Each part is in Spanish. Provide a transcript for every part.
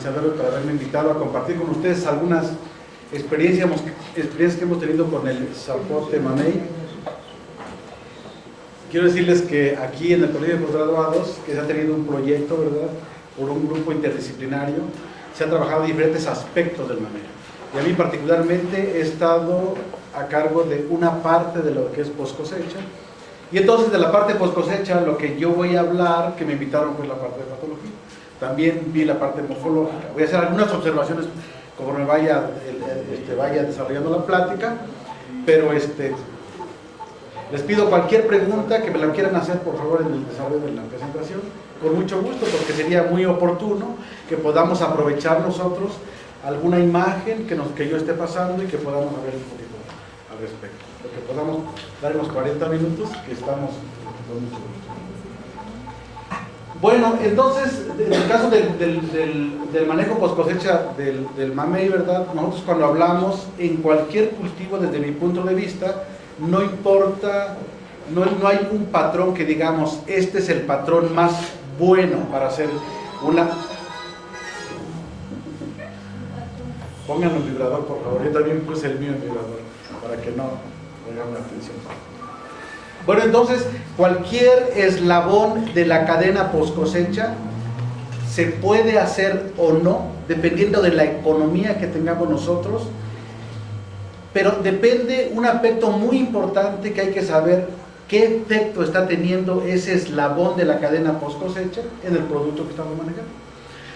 organizadores por haberme invitado a compartir con ustedes algunas experiencias que hemos tenido con el zapote mamey. Quiero decirles que aquí en el Colegio de Postgraduados, que se ha tenido un proyecto, ¿verdad?, por un grupo interdisciplinario, se han trabajado diferentes aspectos del mamey. Y a mí particularmente he estado a cargo de una parte de lo que es post cosecha. Y entonces de la parte post cosecha, lo que yo voy a hablar, que me invitaron, fue la parte de patología. También vi la parte morfológica. Voy a hacer algunas observaciones conforme vaya desarrollando la plática, pero les pido cualquier pregunta que me la quieran hacer, por favor, en el desarrollo de la presentación, con mucho gusto, porque sería muy oportuno que podamos aprovechar nosotros alguna imagen que yo esté pasando y que podamos ver un poquito al respecto. Porque podamos dar unos 40 minutos que estamos con mucho gusto. Bueno, entonces, en el caso del manejo post cosecha del mamey, ¿verdad? Nosotros cuando hablamos en cualquier cultivo, desde mi punto de vista, no importa, no hay un patrón que digamos, este es el patrón más bueno para hacer una... Pónganlo en vibrador, por favor. Yo también puse el mío en vibrador, para que no hagan una atención. Bueno, entonces, cualquier eslabón de la cadena post cosecha se puede hacer o no, dependiendo de la economía que tengamos nosotros, pero depende un aspecto muy importante que hay que saber qué efecto está teniendo ese eslabón de la cadena post cosecha en el producto que estamos manejando.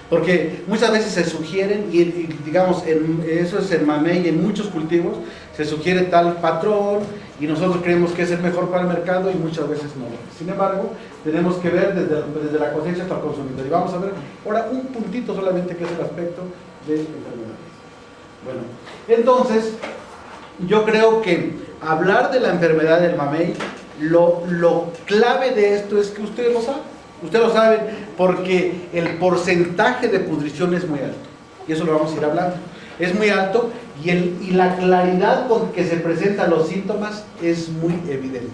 Porque muchas veces se sugieren, y digamos, eso es en mamey y en muchos cultivos, se sugiere tal patrón y nosotros creemos que es el mejor para el mercado y muchas veces no. Sin embargo, tenemos que ver desde la cosecha hasta el consumidor. Y vamos a ver ahora un puntito solamente que es el aspecto de enfermedades. Bueno, entonces, yo creo que hablar de la enfermedad del mamey, lo clave de esto es que ustedes lo saben. Ustedes lo saben porque el porcentaje de pudrición es muy alto. Y eso lo vamos a ir hablando. Es muy alto y la claridad con que se presentan los síntomas es muy evidente.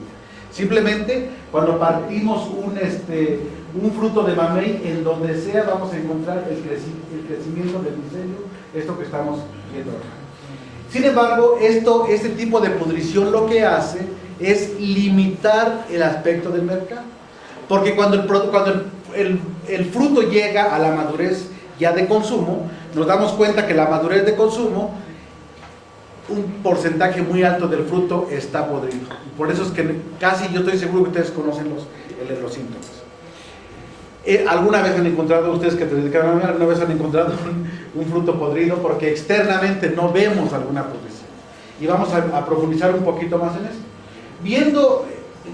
Simplemente cuando partimos un fruto de mamey, en donde sea vamos a encontrar el crecimiento del micelio, esto que estamos viendo acá. Sin embargo, este tipo de pudrición lo que hace es limitar el aspecto del mercado. Porque cuando el fruto llega a la madurez ya de consumo, nos damos cuenta que la madurez de consumo, un porcentaje muy alto del fruto está podrido. Por eso es que casi yo estoy seguro que ustedes conocen los síntomas. ¿Alguna vez han encontrado, ustedes que se dedicaron a mí, alguna vez han encontrado un fruto podrido? Porque externamente no vemos alguna pudrición. Y vamos a profundizar un poquito más en esto. Viendo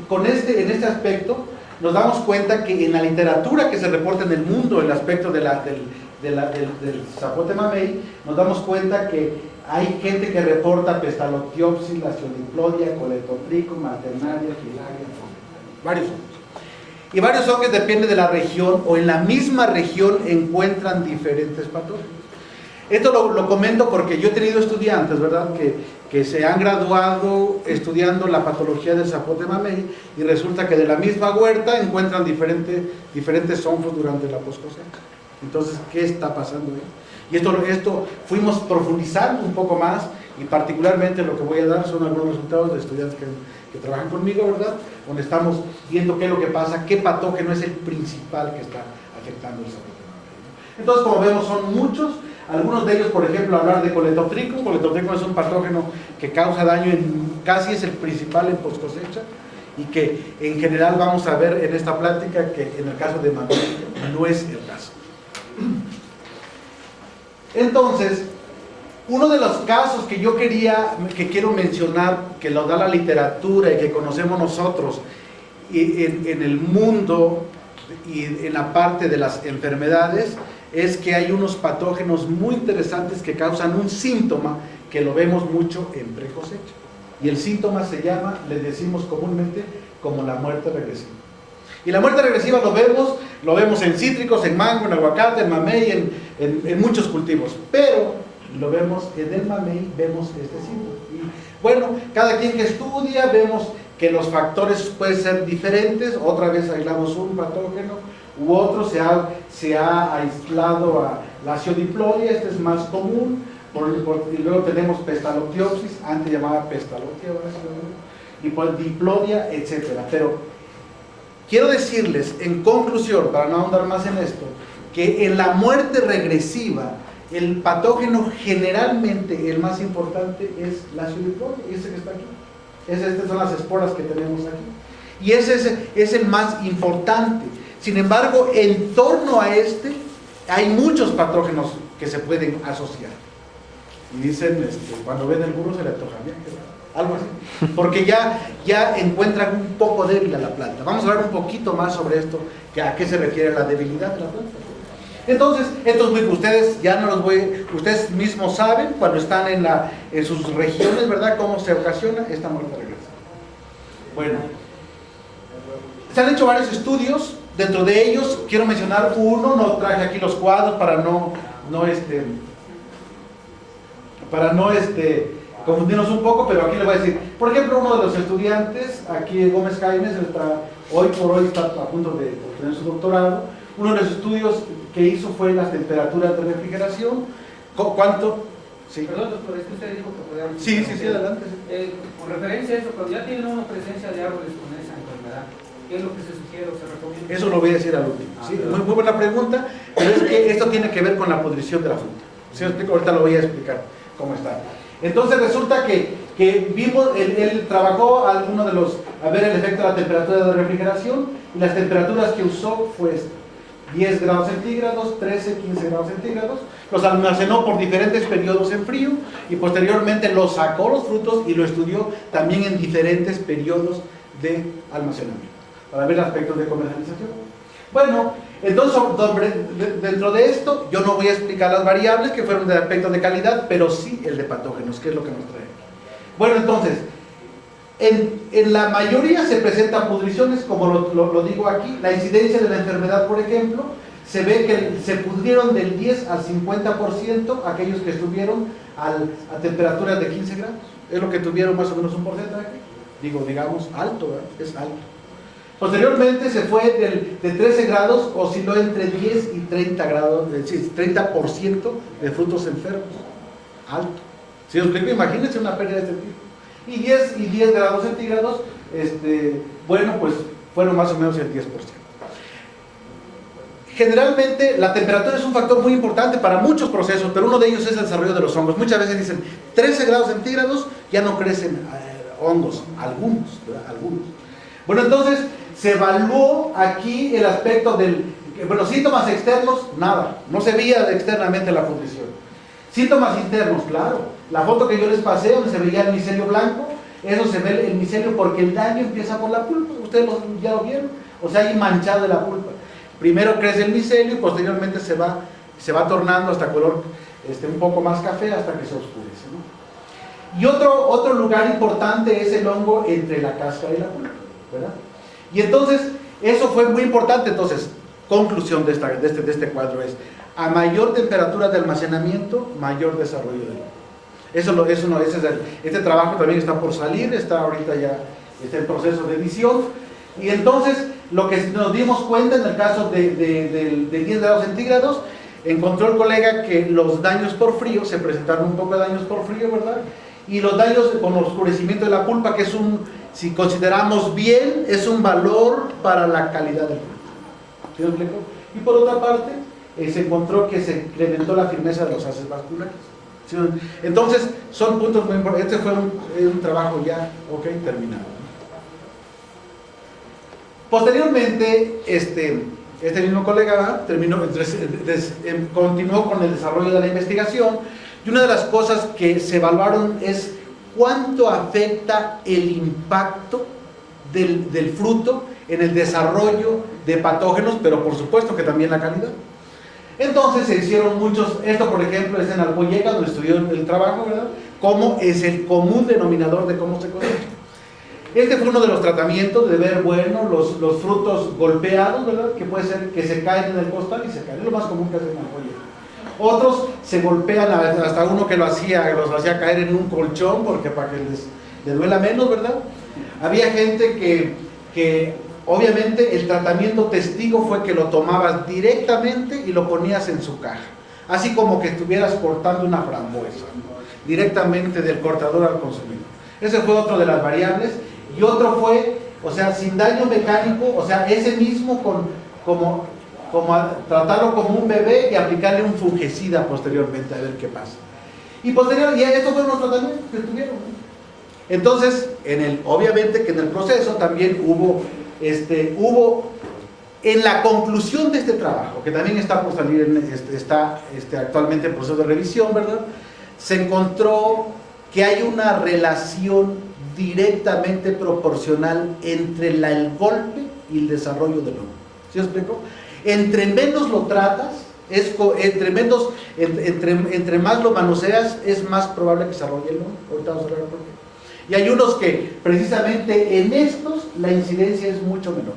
en este aspecto, nos damos cuenta que en la literatura que se reporta en el mundo, el aspecto del zapote mamey, nos damos cuenta que hay gente que reporta Pestalotiopsis, Laccioliplodia, Coletotrichum, Alternaria, Filaria, varios hongos. Y varios hongos depende de la región, o en la misma región encuentran diferentes patógenos. Esto lo comento porque yo he tenido estudiantes, ¿verdad?, que se han graduado estudiando la patología del zapote mamey y resulta que de la misma huerta encuentran diferentes hongos durante la post cosecha. Entonces, ¿qué está pasando ahí? Y esto fuimos profundizando un poco más y particularmente lo que voy a dar son algunos resultados de estudiantes que trabajan conmigo, ¿verdad?, donde estamos viendo qué es lo que pasa, qué patógeno es el principal que está afectando el zapote mamey. Entonces, como vemos, son muchos. Algunos de ellos, por ejemplo, hablar de Coletotrichum. Coletotrichum es un patógeno que causa daño, casi es el principal en post cosecha, y que en general vamos a ver en esta plática que en el caso de mamey no es el caso. Entonces, uno de los casos que quiero mencionar, que lo da la literatura y que conocemos nosotros en el mundo y en la parte de las enfermedades, es que hay unos patógenos muy interesantes que causan un síntoma que lo vemos mucho en precosecha. Y el síntoma se llama, le decimos comúnmente, como la muerte regresiva. Y la muerte regresiva lo vemos en cítricos, en mango, en aguacate, en mamey, en muchos cultivos. Pero lo vemos en el mamey, vemos este síntoma. Y bueno, cada quien que estudia, vemos que los factores pueden ser diferentes. Otra vez aislamos un patógeno u otro, se ha aislado La aciodiplodia, este es más común, y luego tenemos Pestaloctiopsis, antes llamada Pestalotia, y por diplodia, etcétera. Pero quiero decirles, en conclusión, para no ahondar más en esto, que en la muerte regresiva, el patógeno generalmente, el más importante, es la aciodiplodia, ese que está aquí. Estas son las esporas que tenemos aquí. Y ese es el más importante. Sin embargo, en torno a este, hay muchos patógenos que se pueden asociar. Y dicen, cuando ven el burro se le antoja bien, algo así. Porque ya encuentran un poco débil a la planta. Vamos a hablar un poquito más sobre esto, que a qué se refiere la debilidad de la planta. Entonces, ustedes ya no los voy, ustedes mismos saben cuando están en sus regiones, ¿verdad? Cómo se ocasiona esta muerte regresiva. Bueno, se han hecho varios estudios. Dentro de ellos quiero mencionar uno, no traje aquí los cuadros para no confundirnos un poco, pero aquí le voy a decir, por ejemplo, uno de los estudiantes, aquí Gómez Jaimes, hoy por hoy está a punto de obtener su doctorado. Uno de los estudios que hizo fue las temperaturas de refrigeración. ¿Cuánto? Sí. Perdón, doctor, es que usted dijo que podíamos... Sí, adelante. Con referencia a eso, cuando ya tienen una presencia de árboles con esa enfermedad, ¿qué es lo que se sugiere o se recomienda? Eso lo voy a decir al último. ¿Sí? Muy buena pregunta, pero es que esto tiene que ver con la pudrición de la fruta. ¿Sí me explico? Ahorita lo voy a explicar cómo está. Entonces resulta que vimos, él trabajó a ver el efecto de la temperatura de refrigeración, y las temperaturas que usó fue 10 grados centígrados, 13, 15 grados centígrados, los almacenó por diferentes periodos en frío, y posteriormente los sacó los frutos y lo estudió también en diferentes periodos de almacenamiento, para ver aspectos de comercialización. Bueno, entonces dentro de esto yo no voy a explicar las variables que fueron de aspectos de calidad, pero sí el de patógenos, que es lo que nos trae. Bueno, entonces, en la mayoría se presentan pudriciones, como lo digo aquí. La incidencia de la enfermedad, por ejemplo, se ve que se pudrieron del 10 al 50% aquellos que estuvieron a temperaturas de 15 grados. Es lo que tuvieron más o menos un porcentaje. Digamos alto, ¿verdad? Es alto. Posteriormente se fue de 13 grados, osciló entre 10 y 30 grados, 30% de frutos enfermos. Alto. Si os explico, imagínense una pérdida de este tipo. Y 10 grados centígrados, bueno, pues fueron más o menos el 10%. Generalmente la temperatura es un factor muy importante para muchos procesos, pero uno de ellos es el desarrollo de los hongos. Muchas veces dicen 13 grados centígrados, ya no crecen hongos, algunos, ¿verdad? Algunos. Bueno, entonces se evaluó aquí el aspecto síntomas externos, nada, no se veía externamente la pudrición. Síntomas internos, claro, la foto que yo les pasé donde se veía el micelio blanco, eso se ve el micelio porque el daño empieza por la pulpa, ustedes ya lo vieron, o sea, ahí manchado de la pulpa. Primero crece el micelio y posteriormente se va tornando hasta color un poco más café hasta que se oscurece, ¿no? Y otro lugar importante es el hongo entre la cáscara y la pulpa, ¿verdad? Y entonces, eso fue muy importante. Entonces, conclusión de este cuadro es, a mayor temperatura de almacenamiento, mayor desarrollo del hongo. Este trabajo también está por salir, está ahorita ya en proceso de edición. Y entonces, lo que nos dimos cuenta en el caso de 10 grados centígrados, encontró el colega que los daños por frío, se presentaron un poco de daños por frío, ¿verdad? Y los daños con oscurecimiento de la pulpa, que es si consideramos bien, es un valor para la calidad del fruto. ¿Sí me explico? Y por otra parte, se encontró que se incrementó la firmeza de los haces vasculares. ¿Sí? Entonces, son puntos muy importantes. Este fue un trabajo ya, terminado. Posteriormente, este mismo colega continuó con el desarrollo de la investigación, y una de las cosas que se evaluaron es cuánto afecta el impacto del fruto en el desarrollo de patógenos, pero por supuesto que también la calidad. Entonces se hicieron esto por ejemplo es en Alpoyeca, donde estudió el trabajo, ¿verdad? Cómo es el común denominador de cómo se cosecha. Este fue uno de los tratamientos de ver, los frutos golpeados, ¿verdad? Que puede ser que se caen en el costal y se caen, es lo más común que hacen en Alpoyeca. Otros se golpean, hasta uno que los hacía caer en un colchón, porque para que les duela menos, ¿verdad? Había gente que obviamente el tratamiento testigo fue que lo tomabas directamente y lo ponías en su caja. así como que estuvieras cortando una frambuesa, ¿no? Directamente del cortador al consumidor. Ese fue otro de las variables. Y otro fue, o sea, sin daño mecánico, o sea, ese mismo como tratarlo como un bebé y aplicarle un fungicida posteriormente a ver qué pasa. Y estos fueron los tratamientos que tuvieron, ¿no? Entonces, obviamente que en el proceso también hubo en la conclusión de este trabajo, que también está por salir, está actualmente en proceso de revisión, ¿verdad? Se encontró que hay una relación directamente proporcional entre el golpe y el desarrollo del hongo. ¿Sí os explico? Entre menos lo tratas, entre más lo manoseas, es más probable que desarrolle el hongo. Ahorita vamos a ver por qué. Y hay unos que precisamente en estos la incidencia es mucho menor.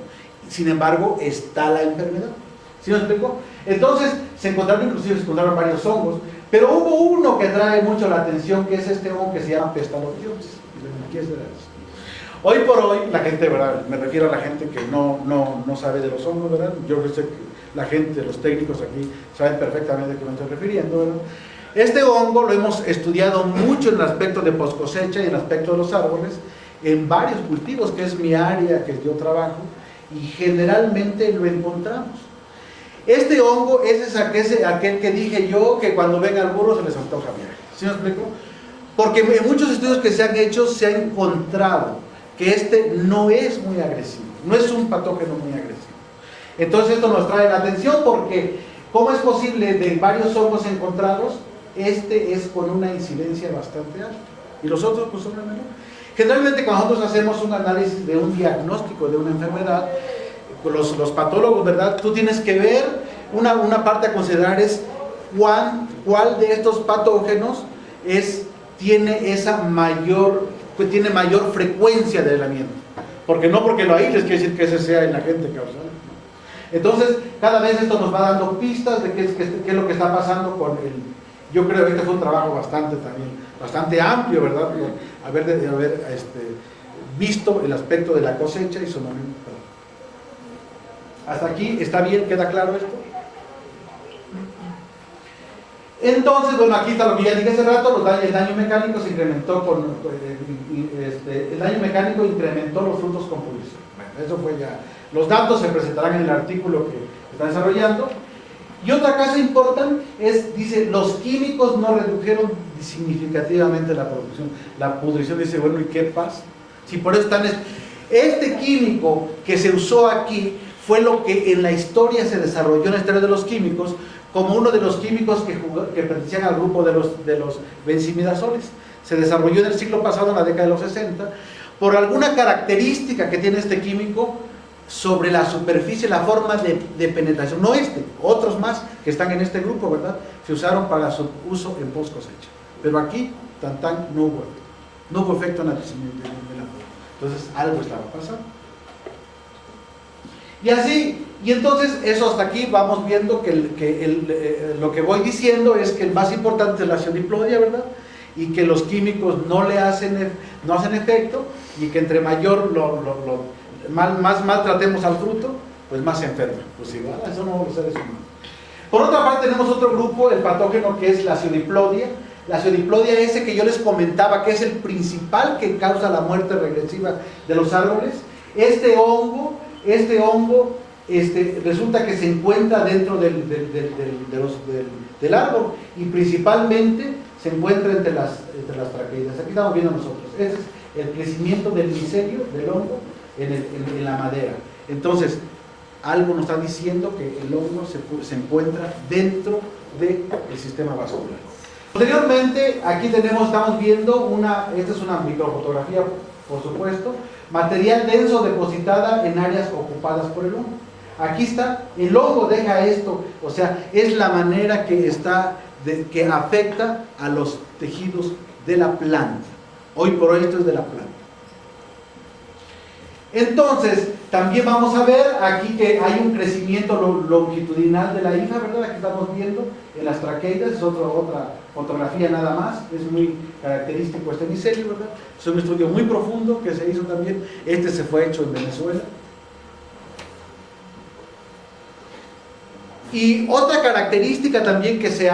Sin embargo, está la enfermedad. ¿Sí me explico? Entonces, se encontraron varios hongos, pero hubo uno que trae mucho la atención, que es este hongo que se llama Pestalotiopsis. Hoy por hoy, la gente, ¿verdad? Me refiero a la gente que no sabe de los hongos, ¿verdad? Yo sé que la gente, los técnicos aquí, saben perfectamente a qué me estoy refiriendo, ¿verdad? Este hongo lo hemos estudiado mucho en el aspecto de post cosecha y en el aspecto de los árboles, en varios cultivos, que es mi área que yo trabajo, y generalmente lo encontramos. Este hongo es aquel que dije yo, que cuando ven al burro se les antoja viaje. ¿Sí me explico? Porque en muchos estudios que se han hecho se ha encontrado que este no es muy agresivo, no es un patógeno muy agresivo. Entonces esto nos trae la atención porque ¿cómo es posible de varios hongos encontrados? Este es con una incidencia bastante alta y los otros pues son menor. Generalmente cuando nosotros hacemos un análisis de un diagnóstico de una enfermedad, los patólogos, ¿verdad? Tú tienes que ver, una parte a considerar es cuál de estos patógenos tiene mayor frecuencia de aislamiento. Porque no porque lo aísles quiere decir que ese sea el agente causal. Entonces, cada vez esto nos va dando pistas de qué es lo que está pasando con el... Yo creo que este fue un trabajo bastante amplio, ¿verdad? Haber visto el aspecto de la cosecha y su momento. Hasta aquí, ¿está bien? ¿Queda claro esto? Entonces, bueno, aquí está lo que ya dije hace rato, el daño mecánico se incrementó el daño mecánico incrementó los frutos con pudrición. Bueno, eso fue ya. Los datos se presentarán en el artículo que está desarrollando. Y otra cosa importante dice, los químicos no redujeron significativamente la producción. La pudrición dice, bueno, ¿y qué pasa? Si por eso este químico que se usó aquí fue lo que en la historia se desarrolló en la historia de los químicos como uno de los químicos que pertenecían al grupo de los benzimidazoles. Se desarrolló en el siglo pasado, en la década de los 60, por alguna característica que tiene este químico sobre la superficie, la forma de penetración, no otros más que están en este grupo, ¿verdad? Se usaron para su uso en post cosecha. Pero aquí, no hubo efecto en la diseminación de la planta. Entonces, algo estaba pasando. Y así, y entonces, eso hasta aquí vamos viendo que lo que voy diciendo es que el más importante es la acidiplodia, ¿verdad? Y que los químicos no hacen efecto, y que entre mayor más tratemos al fruto, pues más se enferma. Pues igual, eso no los seres humanos. Por otra parte tenemos otro grupo, el patógeno, que es la acidiplodia. La acidiplodia ese que yo les comentaba, que es el principal que causa la muerte regresiva de los árboles. Este hongo resulta que se encuentra dentro del árbol, y principalmente se encuentra entre las traqueidas. Aquí estamos viendo nosotros. Ese es el crecimiento del micelio, del hongo, en la madera. Entonces, algo nos está diciendo que el hongo se encuentra dentro del sistema vascular. Posteriormente, aquí estamos viendo esta es una microfotografía, por supuesto, material denso depositada en áreas ocupadas por el hongo. Aquí está, el hongo deja esto, o sea, es la manera que afecta a los tejidos de la planta. Hoy por hoy esto es de la planta. Entonces, también vamos a ver aquí que hay un crecimiento longitudinal de la hija, ¿verdad? Aquí estamos viendo en las traqueidas, es otra fotografía nada más, es muy característico este micelio, ¿verdad? Es un estudio muy profundo que se hizo también, se fue hecho en Venezuela. Y otra característica también que se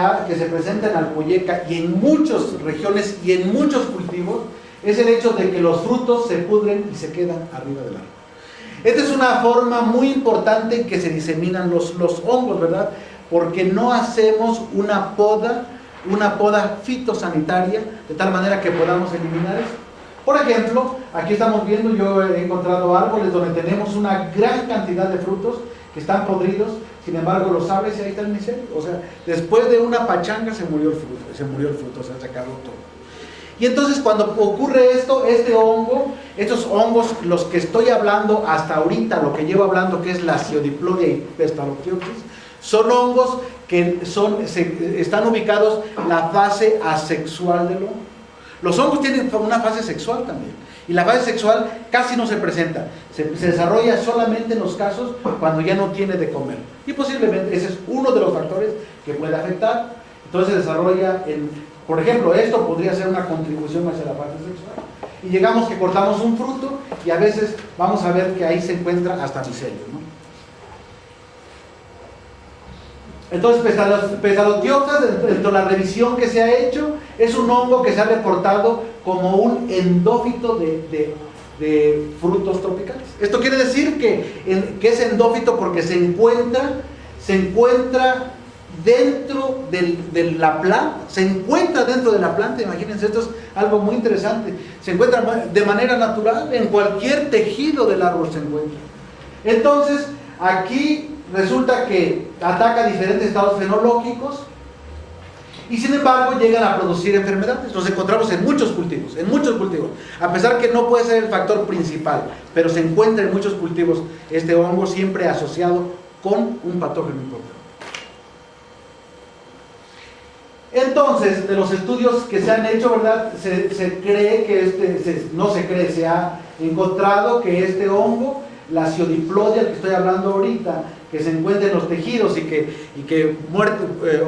presenta en Alcoyeca y en muchas regiones y en muchos cultivos es el hecho de que los frutos se pudren y se quedan arriba del árbol. Esta es una forma muy importante en que se diseminan los hongos, ¿verdad? Porque no hacemos una poda fitosanitaria de tal manera que podamos eliminar eso. Por ejemplo, aquí estamos viendo, yo he encontrado árboles donde tenemos una gran cantidad de frutos que están podridos, sin embargo los abres y ahí está el micelio. O sea, después de una pachanga se murió el fruto, se ha sacado todo. Y entonces cuando ocurre esto, estos hongos, los que estoy hablando hasta ahorita, lo que llevo hablando que es la Lasiodiplodia y Pestaloctiopsis, son hongos que están ubicados en la fase asexual del hongo. Los hongos tienen una fase sexual también, y la fase sexual casi no se presenta, se desarrolla solamente en los casos cuando ya no tiene de comer, y posiblemente ese es uno de los factores que puede afectar. Entonces se desarrolla, por ejemplo, esto podría ser una contribución hacia la fase sexual, y llegamos que cortamos un fruto, y a veces vamos a ver que ahí se encuentra hasta micelio, ¿no? Entonces, Pestaloctiopsis, dentro de la revisión que se ha hecho, es un hongo que se ha reportado como un endófito de frutos tropicales. Esto quiere decir que es endófito porque se encuentra dentro de la planta, imagínense, esto es algo muy interesante, se encuentra de manera natural, en cualquier tejido del árbol se encuentra. Entonces, aquí resulta que ataca diferentes estados fenológicos y sin embargo llegan a producir enfermedades. Los encontramos en muchos cultivos, a pesar que no puede ser el factor principal, pero se encuentra en muchos cultivos este hongo siempre asociado con un patógeno importante. Entonces, de los estudios que se han hecho, ¿verdad? Se cree que se ha encontrado que este hongo, la Lasiodiplodia, que estoy hablando ahorita, que se encuentra en los tejidos y que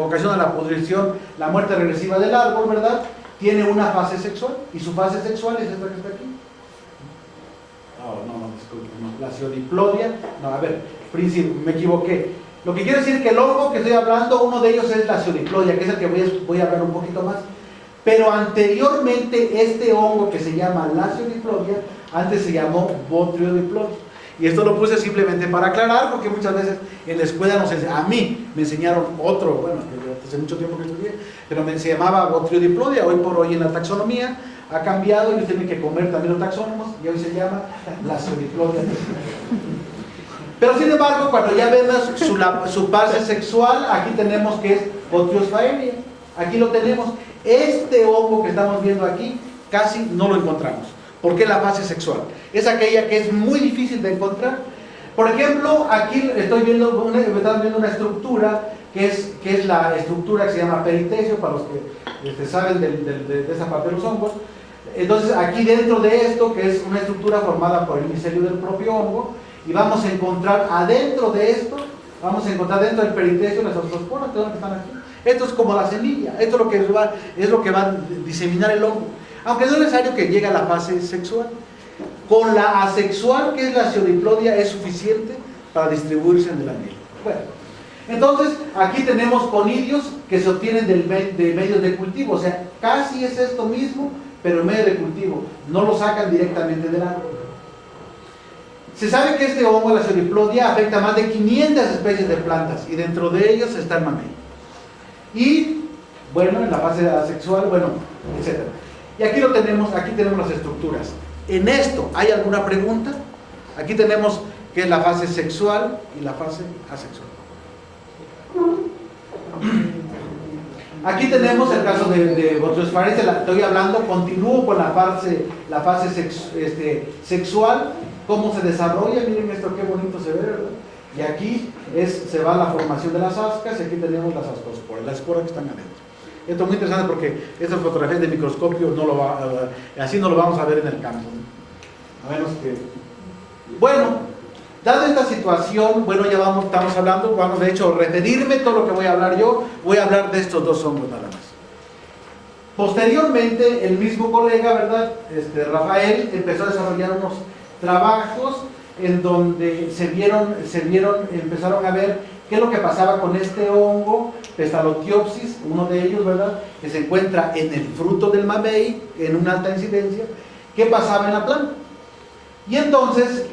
ocasiona la pudrición, la muerte regresiva del árbol, ¿verdad? Tiene una fase sexual, y su fase sexual es esta que está aquí. Disculpe, no, Lasiodiplodia, me equivoqué. Lo que quiere decir que el hongo que estoy hablando, uno de ellos es la Lasiodiplodia, que es el que voy a hablar un poquito más. Pero anteriormente este hongo que se llama Lasiodiplodia, antes se llamó Botryodiplodia. Y esto lo puse simplemente para aclarar, porque muchas veces en la escuela a mí me enseñaron otro, que hace mucho tiempo que estudié, pero se llamaba Botryodiplodia. Hoy por hoy en la taxonomía ha cambiado y ustedes tienen que comer también los taxónomos, y hoy se llama Lasiodiplodia. Pero sin embargo, cuando ya ven su fase sexual, aquí tenemos que es Botryophaeria. Aquí lo tenemos. Este hongo que estamos viendo aquí casi no lo encontramos. ¿Por qué la fase sexual? Es aquella que es muy difícil de encontrar. Por ejemplo, aquí están viendo una estructura que es la estructura que se llama periteceo, para los que saben de esa parte de los hongos. Entonces, aquí dentro de esto, que es una estructura formada por el micelio del propio hongo, y vamos a encontrar adentro de esto, dentro del periteceo las osteosporas que están aquí. Esto es como la semilla, esto es lo que va a diseminar el hongo. Aunque no es necesario que llegue a la fase sexual. Con la asexual, que es la Lasiodiplodia, es suficiente para distribuirse en el anhelo. Bueno, entonces aquí tenemos conidios que se obtienen de medios de cultivo, o sea, casi es esto mismo, pero en medio de cultivo, no lo sacan directamente del árbol. Se sabe que este hongo, la Lasiodiplodia, afecta a más de 500 especies de plantas, y dentro de ellos está el mamey. Y, en la fase asexual, etc. Y aquí tenemos las estructuras. En esto, ¿hay alguna pregunta? Aquí tenemos que es la fase sexual y la fase asexual. Aquí tenemos el caso de Botryophaeria, estoy hablando, continúo con la fase sexual, cómo se desarrolla. Miren esto, qué bonito se ve, ¿verdad? Y aquí se va la formación de las ascas, y aquí tenemos las ascosporas, las esporas que están adentro. Esto es muy interesante porque estas fotografías de microscopio así no lo vamos a ver en el campo. A menos que... dada esta situación, estamos hablando, vamos de hecho a referirme todo lo que voy a hablar yo, voy a hablar de estos dos hongos nada más. Posteriormente, el mismo colega, ¿verdad? Rafael, empezó a desarrollar unos trabajos en donde empezaron a ver ¿Qué es lo que pasaba con este hongo, Pestalotiopsis, uno de ellos, ¿verdad? Que se encuentra en el fruto del mamey, en una alta incidencia. ¿Qué pasaba en la planta? Y entonces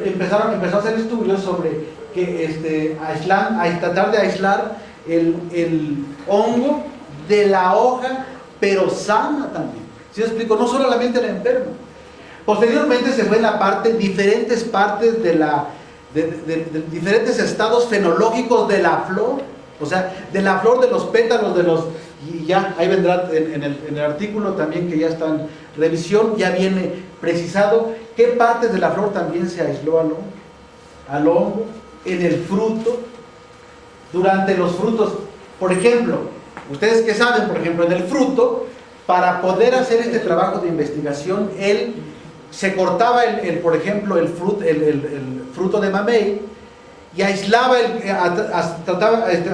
empezó a hacer estudios sobre que tratar de aislar el hongo de la hoja, pero sana también. ¿Sí me explico? No solamente la enferma. Posteriormente se fue en la parte, diferentes partes de diferentes estados fenológicos de la flor, o sea, de la flor, de los pétalos, y ya, ahí vendrá en el artículo también que ya está en revisión, ya viene precisado qué partes de la flor también se aisló al hongo, en el fruto, durante los frutos. Por ejemplo, ustedes que saben, por ejemplo, en el fruto, para poder hacer este trabajo de investigación, se cortaba por ejemplo, el fruto de mamey y aislaba,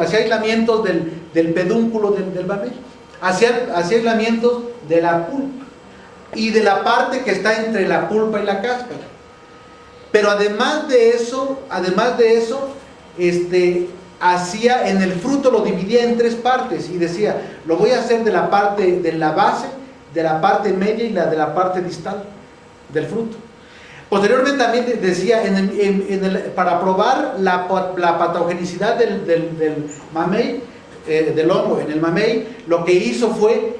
hacía aislamientos del pedúnculo del mamey, hacía aislamientos de la pulpa y de la parte que está entre la pulpa y la cáscara. Pero además de eso, hacía en el fruto, lo dividía en 3 partes y decía, lo voy a hacer de la parte de la base, de la parte media y de la parte distal del fruto. Posteriormente también decía, para probar la patogenicidad del mamey, del hongo en el mamey, lo que hizo fue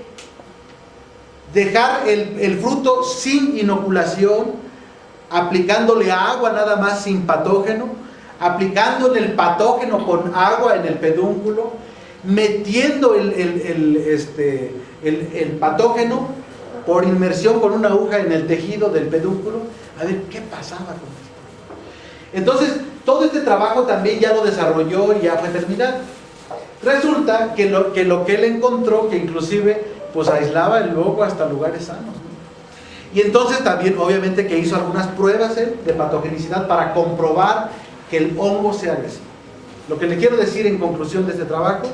dejar el fruto sin inoculación, aplicándole agua nada más sin patógeno, aplicándole el patógeno con agua en el pedúnculo, metiendo el patógeno por inmersión con una aguja en el tejido del pedúnculo, a ver qué pasaba con esto. Entonces, todo este trabajo también ya lo desarrolló y ya fue terminado. Resulta que lo que él encontró, que inclusive pues aislaba el hongo hasta lugares sanos, ¿no? Y entonces también obviamente que hizo algunas pruebas de patogenicidad para comprobar que el hongo sea agresivo. Lo que le quiero decir en conclusión de este trabajo,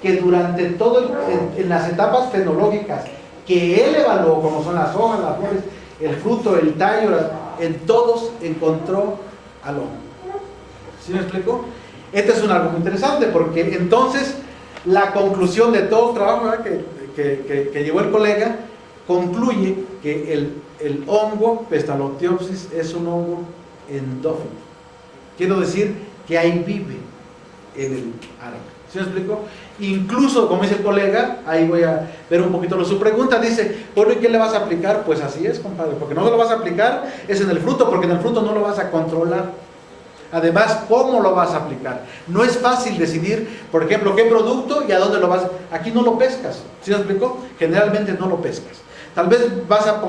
que durante en las etapas fenológicas que él evaluó, como son las hojas, las flores, el fruto, el tallo, en todos encontró al hongo. ¿Sí me explico? Este es algo muy interesante, porque entonces la conclusión de todo el trabajo, ¿verdad?, que llevó el colega, concluye que el hongo Pestalotiopsis es un hongo endófilo. Quiero decir que ahí vive en el árbol. ¿Sí me explico? Incluso, como dice el colega, ahí voy a ver un poquito su pregunta, dice, bueno, ¿y qué le vas a aplicar? Pues así es, compadre, porque no se lo vas a aplicar, es en el fruto, porque en el fruto no lo vas a controlar. Además, ¿cómo lo vas a aplicar? No es fácil decidir, por ejemplo, qué producto y a dónde lo vas. Aquí no lo pescas, ¿sí me explico? Generalmente no lo pescas. Tal vez vas a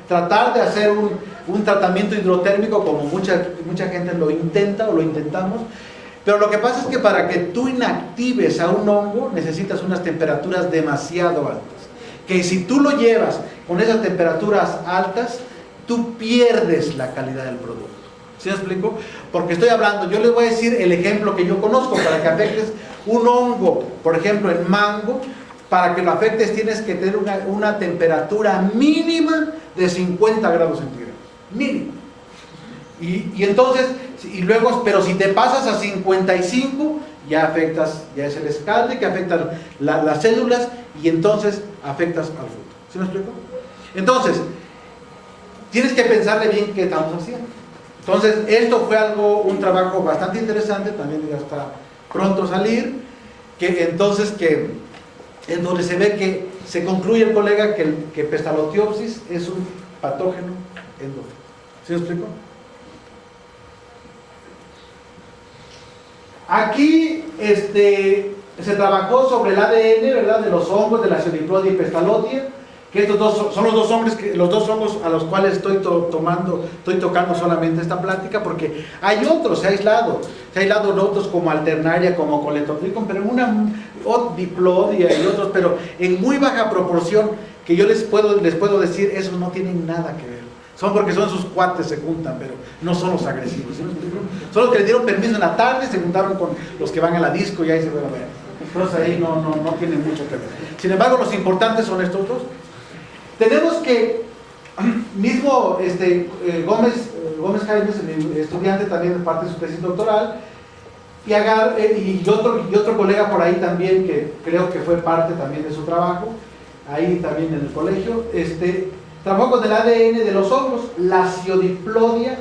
tratar de hacer un tratamiento hidrotérmico, como mucha gente lo intenta o lo intentamos, pero lo que pasa es que para que tú inactives a un hongo necesitas unas temperaturas demasiado altas, que si tú lo llevas con esas temperaturas altas, tú pierdes la calidad del producto. ¿Sí me explico? Porque estoy hablando, yo les voy a decir el ejemplo que yo conozco. Para que afectes un hongo, por ejemplo en mango, para que lo afectes tienes que tener una temperatura mínima de 50 grados centígrados, mínimo. Y entonces, pero si te pasas a 55, ya afectas, ya es el escalde que afecta las células, y entonces afectas al fruto. ¿Sí me explico? Entonces, tienes que pensarle bien qué estamos haciendo. Entonces, esto fue un trabajo bastante interesante, también ya está pronto a salir, en donde se ve que se concluye el colega que Pestalotiopsis es un patógeno endófilo. ¿Sí me explico? Aquí se trabajó sobre el ADN, ¿verdad?, de los hongos de la Xenoplodia y Pestalotia, que estos dos son los dos hongos a los cuales estoy tocando solamente esta plática, porque hay otros, se ha aislado otros como Alternaria, como Coletotricum, pero Diplodia y otros, pero en muy baja proporción, que yo les puedo decir, esos no tienen nada que ver. Porque son sus cuates, se juntan, pero no son los agresivos. ¿Sí? Son los que le dieron permiso en la tarde, se juntaron con los que van a la disco y ahí se van a ver. Entonces ahí no tienen mucho que ver. Sin embargo, los importantes son estos dos. Tenemos que, mismo Gómez Jaime, mi estudiante también de parte de su tesis doctoral, y otro colega por ahí también, que creo que fue parte también de su trabajo, ahí también en el colegio, trabajó con el ADN de los hongos, Lasiodiplodia,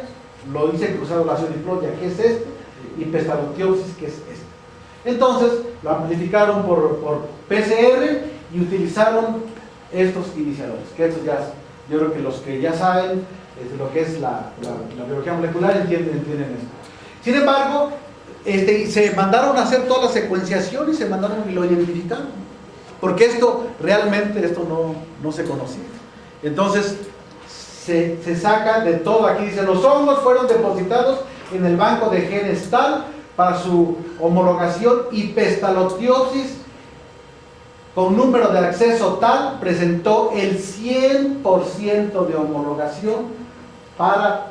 lo dice cruzado Lasiodiplodia, que es esto, y Pestalotiopsis, que es esto. Entonces, lo amplificaron por PCR y utilizaron estos iniciadores, que estos ya, yo creo que los que ya saben lo que es la biología molecular entienden esto. Sin embargo, se mandaron a hacer toda la secuenciación y se mandaron y lo identificaron, porque realmente no se conocía. Entonces se saca de todo. Aquí dice: los hongos fueron depositados en el banco de genes tal para su homologación, y Pestalotiopsis con número de acceso tal presentó el 100% de homologación para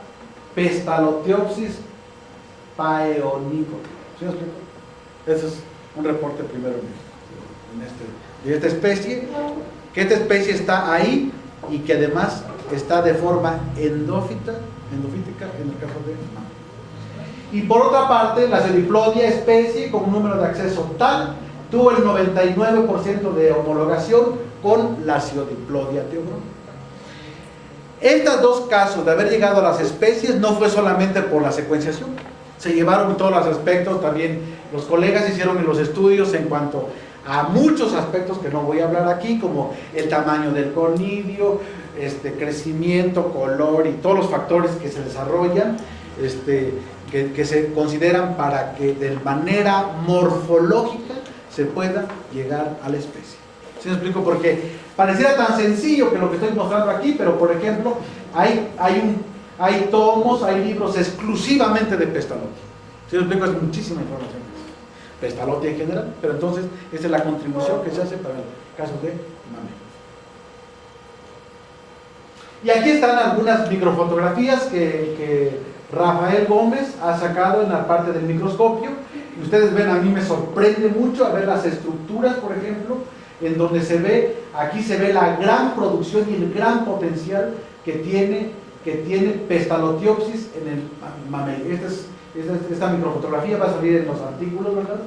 Pestalotiopsis paeonicola. ¿Sí me explico? Ese es un reporte primero de esta especie, que esta especie está ahí y que además está de forma endofítica en el caso de mama. Y por otra parte, la Lasiodiplodia especie con un número de acceso tal tuvo el 99% de homologación con Lasiodiplodia theobroma. Estos dos casos de haber llegado a las especies no fue solamente por la secuenciación, se llevaron todos los aspectos. También los colegas hicieron los estudios en cuanto a muchos aspectos que no voy a hablar aquí, como el tamaño del conidio, crecimiento, color y todos los factores que se desarrollan, que se consideran para que de manera morfológica se pueda llegar a la especie. ¿Sí me explico? Porque pareciera tan sencillo que lo que estoy mostrando aquí, pero por ejemplo, hay tomos, hay libros exclusivamente de Pestalotia. ¿Sí me explico? Es muchísima información. Pestalotia en general, pero entonces esa es la contribución que se hace para el caso de Mamey. Y aquí están algunas microfotografías que Rafael Gómez ha sacado en la parte del microscopio, y ustedes ven, a mí me sorprende mucho a ver las estructuras, por ejemplo, en donde aquí se ve la gran producción y el gran potencial que tiene Pestalotiopsis en el mamey. Esta microfotografía va a salir en los artículos, ¿verdad?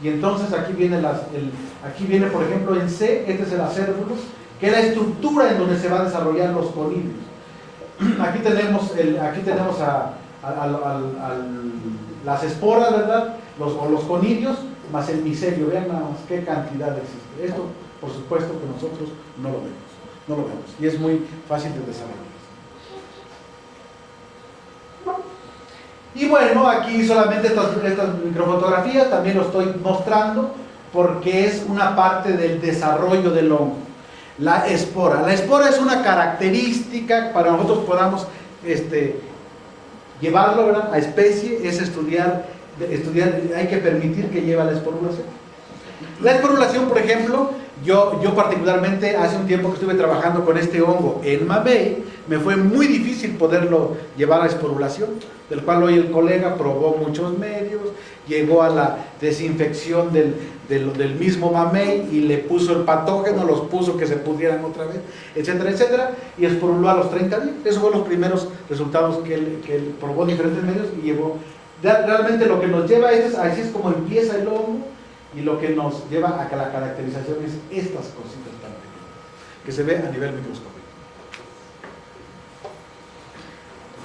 Y entonces aquí viene, por ejemplo, en C, este es el acérvulos, que es la estructura en donde se van a desarrollar los conidios. Aquí tenemos las esporas, ¿verdad? Los conidios, más el micelio. Vean nada más qué cantidad existe. Esto, por supuesto, que nosotros no lo vemos. Y es muy fácil de desarrollar. Y bueno, aquí solamente estas microfotografías también lo estoy mostrando porque es una parte del desarrollo del hongo. La espora. La espora es una característica para nosotros podamos llevarlo, ¿verdad?, a especie, es estudiar, hay que permitir que lleve a la esporulación. La esporulación, por ejemplo, yo particularmente hace un tiempo que estuve trabajando con este hongo en mamey, me fue muy difícil poderlo llevar a esporulación, del cual hoy el colega probó muchos medios, llegó a la desinfección del mismo mamey y le puso el patógeno, los puso que se pudieran otra vez, etcétera, etcétera, y esporuló a los 30 días. Esos fueron los primeros resultados que él probó en diferentes medios y llevó. Realmente lo que nos lleva así es como empieza el hongo, y lo que nos lleva a que la caracterización es estas cositas tan pequeñas que se ve a nivel microscópico.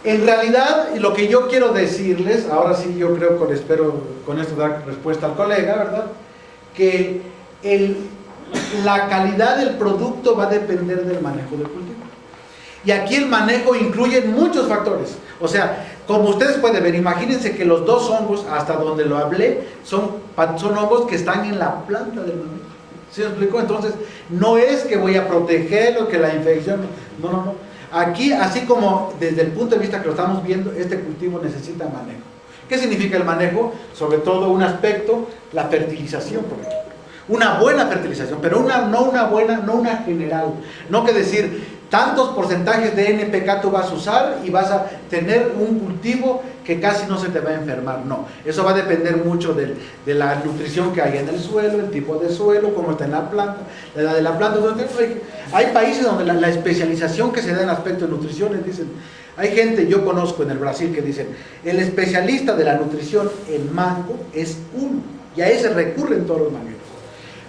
En realidad, lo que yo quiero decirles, ahora sí yo creo espero con esto dar respuesta al colega, ¿verdad?, que la calidad del producto va a depender del manejo del cultivo. Y aquí el manejo incluye muchos factores. O sea, como ustedes pueden ver, imagínense que los dos hongos, hasta donde lo hablé, son hongos que están en la planta del mamey. ¿Sí me explicó? Entonces, no es que voy a protegerlo, que la infección... No. Aquí, así como desde el punto de vista que lo estamos viendo, este cultivo necesita manejo. ¿Qué significa el manejo? Sobre todo un aspecto, la fertilización, por ejemplo. Una buena fertilización, pero no una general. No que decir, tantos porcentajes de NPK tú vas a usar y vas a tener un cultivo que casi no se te va a enfermar. No, eso va a depender mucho de la nutrición que hay en el suelo, el tipo de suelo, cómo está en la planta, la edad de la planta. Hay países donde la especialización que se da en aspecto de nutrición, dicen, hay gente, yo conozco en el Brasil, que dicen, el especialista de la nutrición en mango es uno, y a ese recurren todos los mangueros.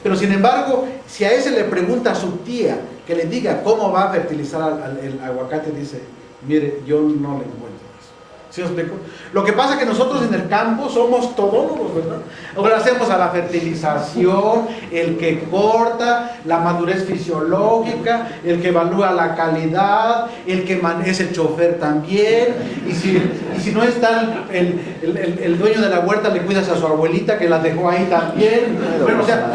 Pero sin embargo, si a ese le pregunta a su tía que le diga cómo va a fertilizar el aguacate, dice, mire, yo no le encuentro eso. ¿Sí os explico? Lo que pasa es que nosotros en el campo somos todólogos, ¿verdad? Ahora hacemos a la fertilización, el que corta, la madurez fisiológica, el que evalúa la calidad, el que es el chofer también, y si no está el dueño de la huerta, le cuidas a su abuelita que la dejó ahí también. Bueno, o sea,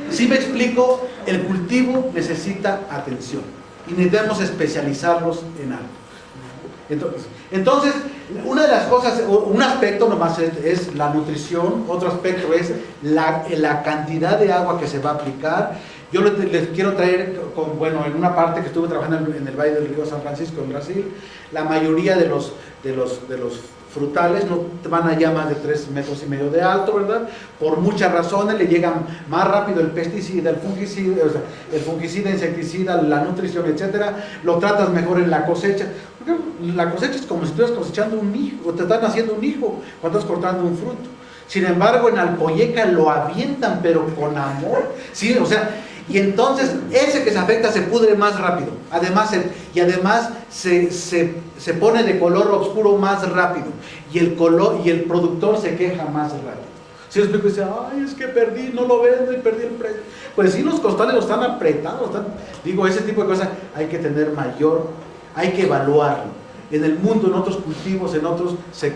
si me explico, el cultivo necesita atención y necesitamos especializarlos en algo. Entonces, una de las cosas, un aspecto nomás es la nutrición, otro aspecto es la cantidad de agua que se va a aplicar. Yo les quiero traer, en una parte que estuve trabajando en el Valle del Río San Francisco, en Brasil, la mayoría de los frutales no van allá más de 3,5 metros de alto, ¿verdad? Por muchas razones le llegan más rápido el pesticida, el fungicida, insecticida, la nutrición, etcétera. Lo tratas mejor en la cosecha. Porque la cosecha es como si estuvieras cosechando un hijo, o te están haciendo un hijo cuando estás cortando un fruto. Sin embargo, en Alpoyeca lo avientan, pero con amor. Sí, o sea, y entonces ese que se afecta se pudre más rápido. Además se pone de color oscuro más rápido. Y el productor se queja más rápido. Si les explico, dice, ay, es que perdí, no lo vendo y perdí el precio. Pues sí, los costales los están apretados. Digo, ese tipo de cosas hay que tener hay que evaluarlo. En el mundo, en otros cultivos, en otros,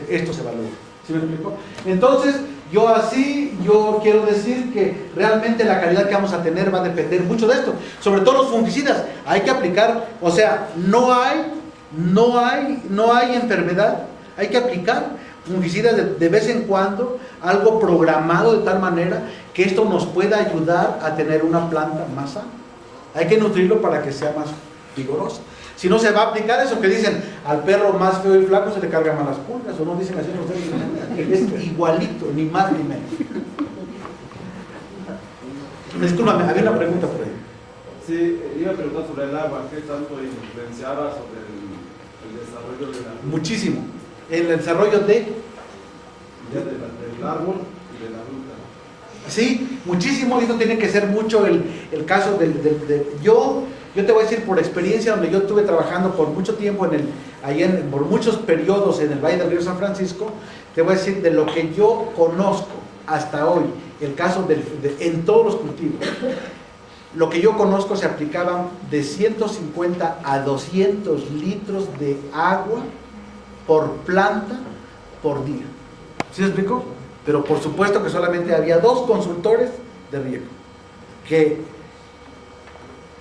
esto se evalúa. ¿Sí me explico? Entonces, yo quiero decir que realmente la calidad que vamos a tener va a depender mucho de esto. Sobre todo los fungicidas, hay que aplicar, o sea, no hay enfermedad, hay que aplicar fungicidas de vez en cuando, algo programado de tal manera que esto nos pueda ayudar a tener una planta más sana. Hay que nutrirlo para que sea más vigorosa. Si no, se va a aplicar eso que dicen, al perro más feo y flaco se le cargan más las pulgas, o no dicen así, es igualito, ni más ni menos. Discúlpame, había una pregunta por ahí. Sí, iba a preguntar sobre el agua, ¿qué tanto influenciaba sobre el desarrollo de la... Muchísimo, en el desarrollo del árbol y de la fruta. Sí, muchísimo, y esto tiene que ser mucho el caso yo te voy a decir por experiencia, donde yo estuve trabajando por mucho tiempo por muchos periodos en el Valle del Río San Francisco, te voy a decir de lo que yo conozco hasta hoy, el caso en todos los cultivos. Lo que yo conozco se aplicaban de 150 a 200 litros de agua por planta por día. ¿Sí me explico? Pero por supuesto que solamente había 2 consultores de riego.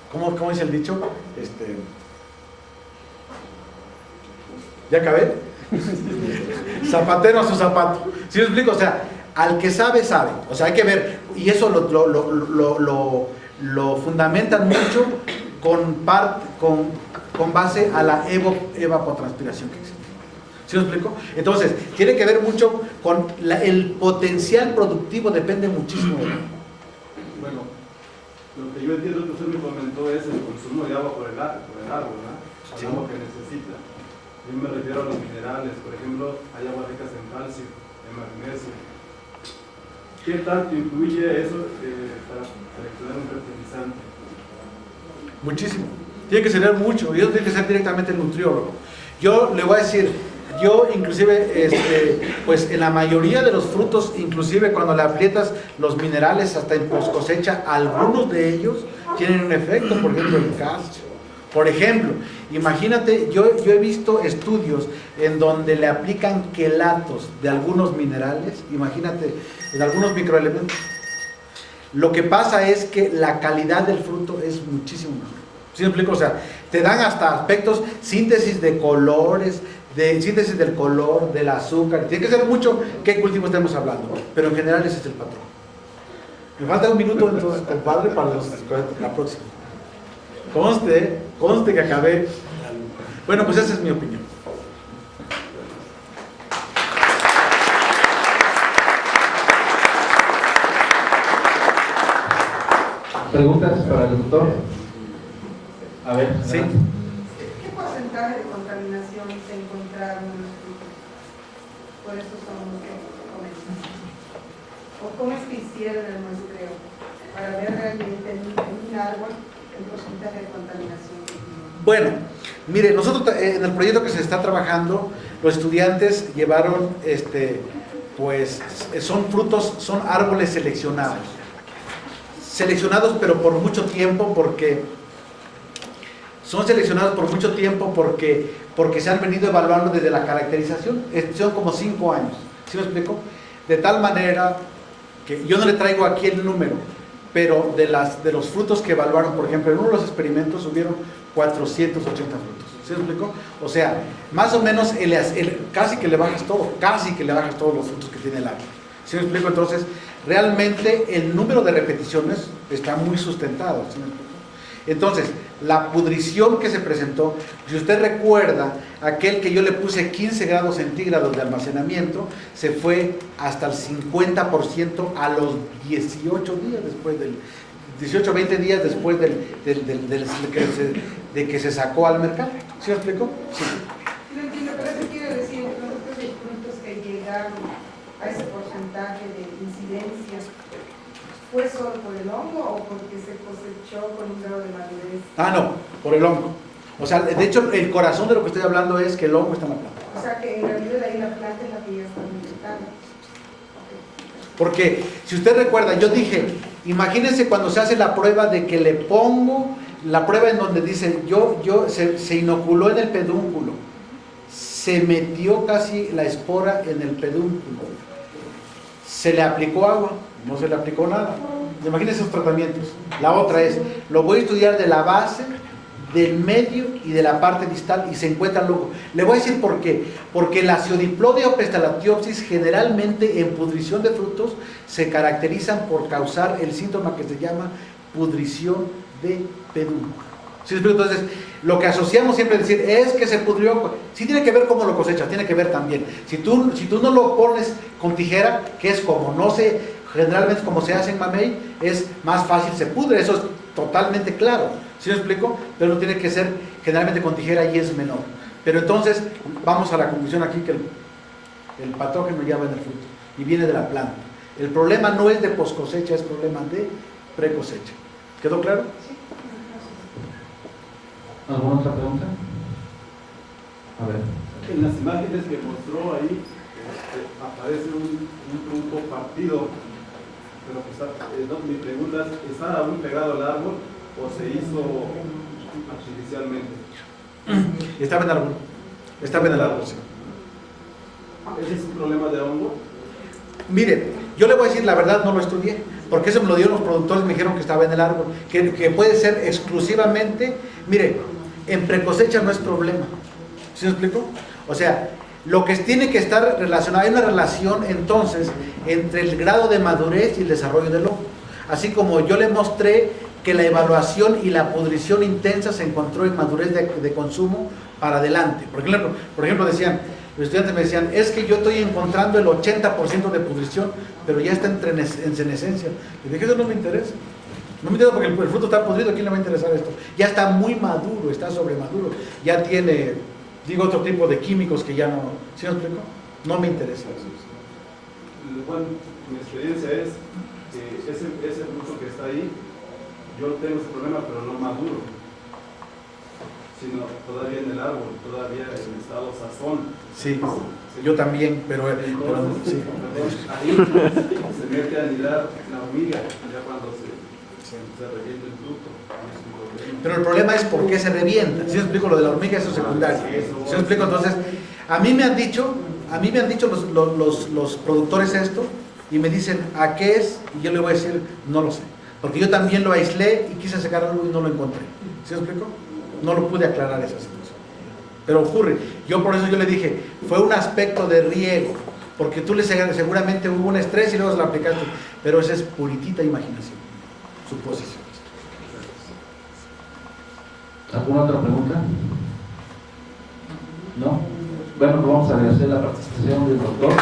¿Cómo dice el dicho? ¿Ya acabé? Zapatero a su zapato. ¿Sí me explico? O sea, al que sabe, sabe. O sea, hay que ver. Y eso lo fundamentan mucho con base a la evapotranspiración que existe. ¿Sí me explico? Entonces, tiene que ver mucho con el potencial productivo, depende muchísimo de él. Bueno, lo que yo entiendo que usted me comentó es el consumo de agua por el árbol, ¿no? El agua que necesita. Yo me refiero a los minerales, por ejemplo, hay aguas ricas en calcio, en magnesio. ¿Qué tanto influye eso para seleccionar un fertilizante? Muchísimo. Tiene que ser mucho, y eso tiene que ser directamente el nutriólogo. Yo le voy a decir, yo inclusive, pues en la mayoría de los frutos, inclusive cuando le aprietas los minerales hasta en post cosecha, algunos de ellos tienen un efecto, por ejemplo el calcio. Por ejemplo, imagínate, yo he visto estudios en donde le aplican quelatos de algunos minerales, imagínate, de algunos microelementos. Lo que pasa es que la calidad del fruto es muchísimo mejor. ¿Sí me explico? O sea, te dan hasta aspectos, síntesis de colores, síntesis del color, del azúcar. Tiene que ser mucho qué cultivo estemos hablando, pero en general ese es el patrón. Me falta un minuto entonces, compadre, para la próxima. Conste que acabé. Bueno, pues esa es mi opinión. ¿Preguntas para el doctor? A ver. Sí. ¿Qué porcentaje de contaminación se encontraron en los frutos? Por eso son los que comentan. ¿O cómo es que hicieron el muestreo para ver realmente en un árbol el porcentaje de contaminación que tiene? Bueno, mire, nosotros en el proyecto que se está trabajando, los estudiantes llevaron, pues, son frutos, son árboles seleccionados. Seleccionados pero por mucho tiempo, porque son seleccionados por mucho tiempo porque se han venido evaluando desde la caracterización. Son como 5 años, ¿sí me explico? De tal manera que yo no le traigo aquí el número, pero de los frutos que evaluaron, por ejemplo, en uno de los experimentos hubieron 480 frutos, ¿sí me explico? O sea, más o menos casi que le bajas todos los frutos que tiene el árbol, ¿sí me explico? Entonces, realmente el número de repeticiones está muy sustentado, ¿sí me explico? Entonces, la pudrición que se presentó, si usted recuerda, aquel que yo le puse 15 grados centígrados de almacenamiento, se fue hasta el 50% a los 18 días después del 18 o 20 días después de que se sacó al mercado. ¿Sí me explico? Sí. No entiendo, pero eso quiere decir que los frutos que llegaron a ese porcentaje de incidencia, ¿fue solo por el hongo o porque se cosechó con un grado de madurez? Ah, no, por el hongo. O sea, de hecho, el corazón de lo que estoy hablando es que el hongo está en la planta. O sea, que en realidad ahí la planta es la que ya está aumentando. Porque, si usted recuerda, yo dije, imagínense cuando se hace la prueba de que le pongo, la prueba en donde dice, se inoculó en el pedúnculo, se metió casi la espora en el pedúnculo, se le aplicó agua, no se le aplicó nada. Imagínense esos tratamientos. La otra es, lo voy a estudiar de la base, del medio y de la parte distal y se encuentra luego. Le voy a decir por qué. Porque la Pseudiplodia o Pestalatiopsis generalmente en pudrición de frutos se caracterizan por causar el síntoma que se llama pudrición de pedúnculo. ¿Sí? Entonces, lo que asociamos siempre es decir, es que se pudrió, sí tiene que ver cómo lo cosechas, tiene que ver también. Si tú no lo pones con tijera, que es como no se, generalmente como se hace en mamey, es más fácil, se pudre, eso es totalmente claro. ¿Sí me explico? Pero no tiene que ser generalmente con tijera y es menor. Pero entonces, vamos a la conclusión aquí que el patógeno ya va en el fruto y viene de la planta. El problema no es de post cosecha, es problema de pre cosecha. ¿Quedó claro? ¿Alguna otra pregunta? A ver. En las imágenes que mostró ahí aparece un tronco partido, pero mi pregunta es, ¿está aún pegado al árbol o se hizo artificialmente? Estaba en el árbol. Estaba en el árbol, sí. ¿Ese es un problema de hongo? Mire, yo le voy a decir la verdad, no lo estudié, porque eso me lo dieron los productores, me dijeron que estaba en el árbol, que puede ser exclusivamente, mire, en precosecha no es problema. ¿Sí me explico? O sea, lo que tiene que estar relacionado, hay una relación entonces entre el grado de madurez y el desarrollo del hongo. Así como yo le mostré que la evaluación y la pudrición intensa se encontró en madurez de consumo para adelante. Por ejemplo, decían, los estudiantes me decían, es que yo estoy encontrando el 80% de pudrición, pero ya está en senescencia. Y dije, eso no me interesa. No me interesa porque el fruto está podrido, ¿a quién le va a interesar esto? Ya está muy maduro, está sobremaduro, ya tiene, otro tipo de químicos que ya no, ¿sí me explico? No me interesa eso. Bueno, mi experiencia es que ese fruto que está ahí, yo tengo ese problema, pero no maduro, sino todavía en el árbol, todavía en estado sazón. Sí, yo también, pero Entonces, sí. ahí se mete a anidar la hormiga, ya cuando se revienta el fruto. Pero el problema es por qué se revienta. Si ¿Sí me explico? Lo de la hormiga, eso es secundario. ¿Sí me explico? Entonces, a mí me han dicho los productores esto, y me dicen, ¿a qué es? Y yo le voy a decir, no lo sé. Porque yo también lo aislé y quise sacar algo y no lo encontré. ¿Sí me explico? No lo pude aclarar esa situación. Pero ocurre. Por eso yo le dije, fue un aspecto de riego. Porque tú seguramente hubo un estrés y luego se lo aplicaste. Pero esa es puritita imaginación. Suposición. ¿Alguna otra pregunta? ¿No? Bueno, pues vamos a agradecer la participación del doctor.